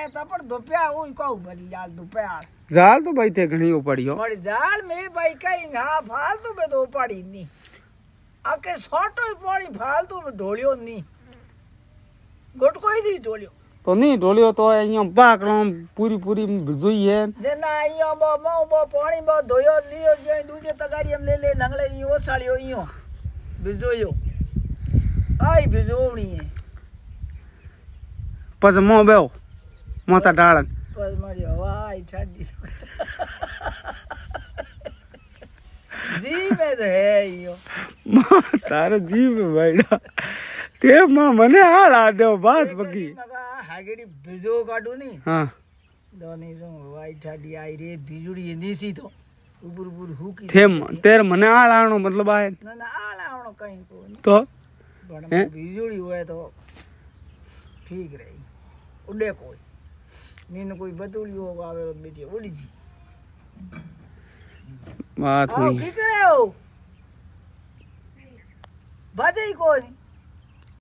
तो पर दोपया वो को बड़ी जाल दोपया जाल तो भाई थे घणी पड़ी हो बड़ी जाल में भाई कहीं हां फालतू में तो पड़ी नहीं आके छोटो पानी फालतू में ढोलियो नहीं गोटको ही नहीं ढोलियो तो नहीं ढोलियो तो અહીંયા પાકળો પૂરી પૂરી ભીજોઈ હે જેના અહીંયા બો પાણી બો ધોયો લીયો જે દૂજે તગારી એમ લે નંગળે ઈ ઓસાળ્યો ઈયો ભીજોયો આઈ ભીજોવણી હે પછી મો બેવ મોતા ડાળન પછી મારી હવાઈ ઠાડી जी में तो है ईयो તારે જીવ ભાઈડા તે માં મને હાલ આ દેવ બાસ બગી મગા હાગડી ભીજો કાઢું ની હા દોની શું હવાઈ ઠાડી आई रे ભીજુડી નીસી તો ઉપર ઉપર હુકી થેમ તેર મને હાલ આણો મતલબ આ ના ના આ લાવણો કઈ કો તો પણ ભીજુડી હોય તો ઠીક રહી ઉડે કોઈ નીન કોઈ બતુડીઓ આવે બીજી ઉડી જી बात आओ हुई की करे हो बाजे कोई